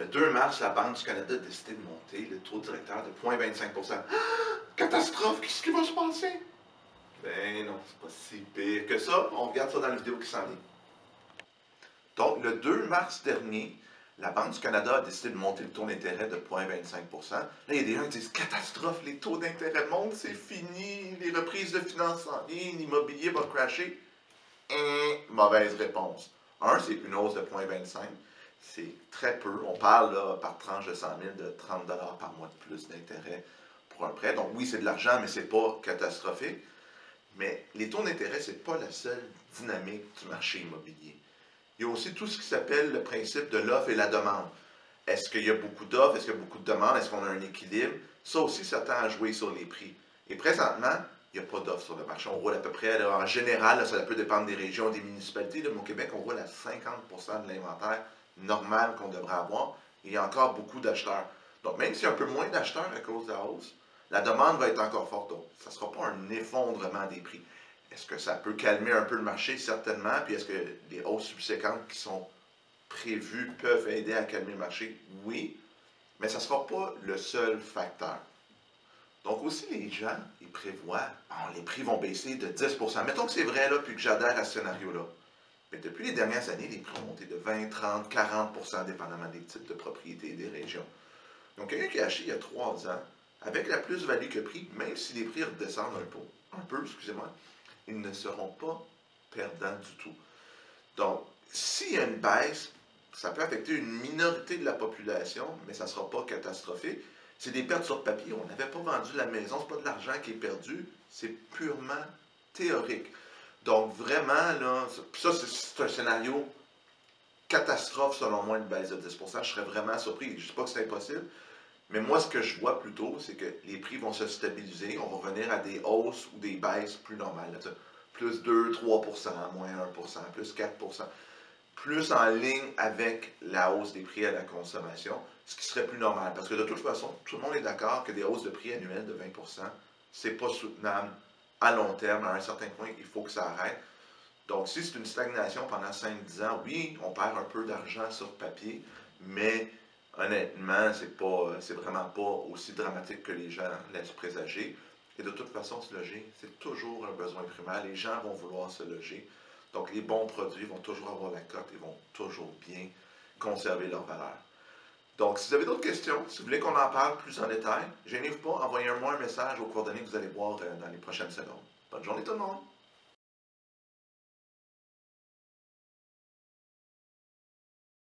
Le 2 mars, la Banque du Canada a décidé de monter le taux directeur de 0,25 %. Catastrophe, qu'est-ce qui va se passer? Ben non, c'est pas si pire que ça. On regarde ça dans la vidéo qui s'en vient. Donc, le 2 mars dernier, la Banque du Canada a décidé de monter le taux d'intérêt de 0,25 %. Là, il y a des gens qui disent catastrophe, les taux d'intérêt montent, c'est fini, les reprises de finances en ligne, l'immobilier va crasher. Mauvaise réponse. Un, c'est une hausse de 0,25. C'est très peu. On parle là, par tranche de 100 000 de 30 par mois de plus d'intérêt pour un prêt. Donc oui, c'est de l'argent, mais ce n'est pas catastrophique. Mais les taux d'intérêt, ce n'est pas la seule dynamique du marché immobilier. Il y a aussi tout ce qui s'appelle le principe de l'offre et la demande. Est-ce qu'il y a beaucoup d'offres? Est-ce qu'il y a beaucoup de demandes? Est-ce qu'on a un équilibre? Ça aussi, ça tend à jouer sur les prix. Et présentement, il n'y a pas d'offres sur le marché. On roule à peu près, là, en général, là, ça peut dépendre des régions, des municipalités. Là, mais au Québec, on roule à 50 % de l'inventaire normal qu'on devrait avoir. Il y a encore beaucoup d'acheteurs. Donc, même s'il y a un peu moins d'acheteurs à cause de la hausse, la demande va être encore forte. Donc, ça ne sera pas un effondrement des prix. Est-ce que ça peut calmer un peu le marché? Certainement. Puis est-ce que les hausses subséquentes qui sont prévues peuvent aider à calmer le marché? Oui. Mais ça ne sera pas le seul facteur. Donc aussi, les gens, ils prévoient, les prix vont baisser de 10 %. Mettons que c'est vrai, là, puis que j'adhère à ce scénario-là. Mais depuis les dernières années, les prix ont monté de 20, 30, 40 %, dépendamment des types de propriétés et des régions. Donc, quelqu'un qui a acheté il y a 3 ans, avec la plus-value que pris, même si les prix redescendent un peu, excusez-moi, ils ne seront pas perdants du tout. Donc, s'il y a une baisse, ça peut affecter une minorité de la population, mais ça ne sera pas catastrophique. C'est des pertes sur papier. On n'avait pas vendu la maison, ce n'est pas de l'argent qui est perdu, c'est purement théorique. Donc, vraiment, là, ça, c'est un scénario catastrophe, selon moi, une baisse de 10 %. Je serais vraiment surpris. Je ne dis pas que c'est impossible, mais moi, ce que je vois plutôt, c'est que les prix vont se stabiliser. On va revenir à des hausses ou des baisses plus normales. Là, plus 2-3 %, moins 1 %, plus 4 %. Plus en ligne avec la hausse des prix à la consommation, ce qui serait plus normal. Parce que de toute façon, tout le monde est d'accord que des hausses de prix annuelles de 20 %, c'est pas soutenable à long terme. À un certain point, il faut que ça arrête. Donc, si c'est une stagnation pendant 5-10 ans, oui, on perd un peu d'argent sur papier, mais honnêtement, c'est vraiment pas aussi dramatique que les gens laissent présager. Et de toute façon, se loger, c'est toujours un besoin primaire. Les gens vont vouloir se loger. Donc, les bons produits vont toujours avoir la cote et vont toujours bien conserver leur valeur. Donc, si vous avez d'autres questions, si vous voulez qu'on en parle plus en détail, gênez-vous pas, envoyez-moi un message aux coordonnées que vous allez voir dans les prochaines secondes. Bonne journée tout le monde!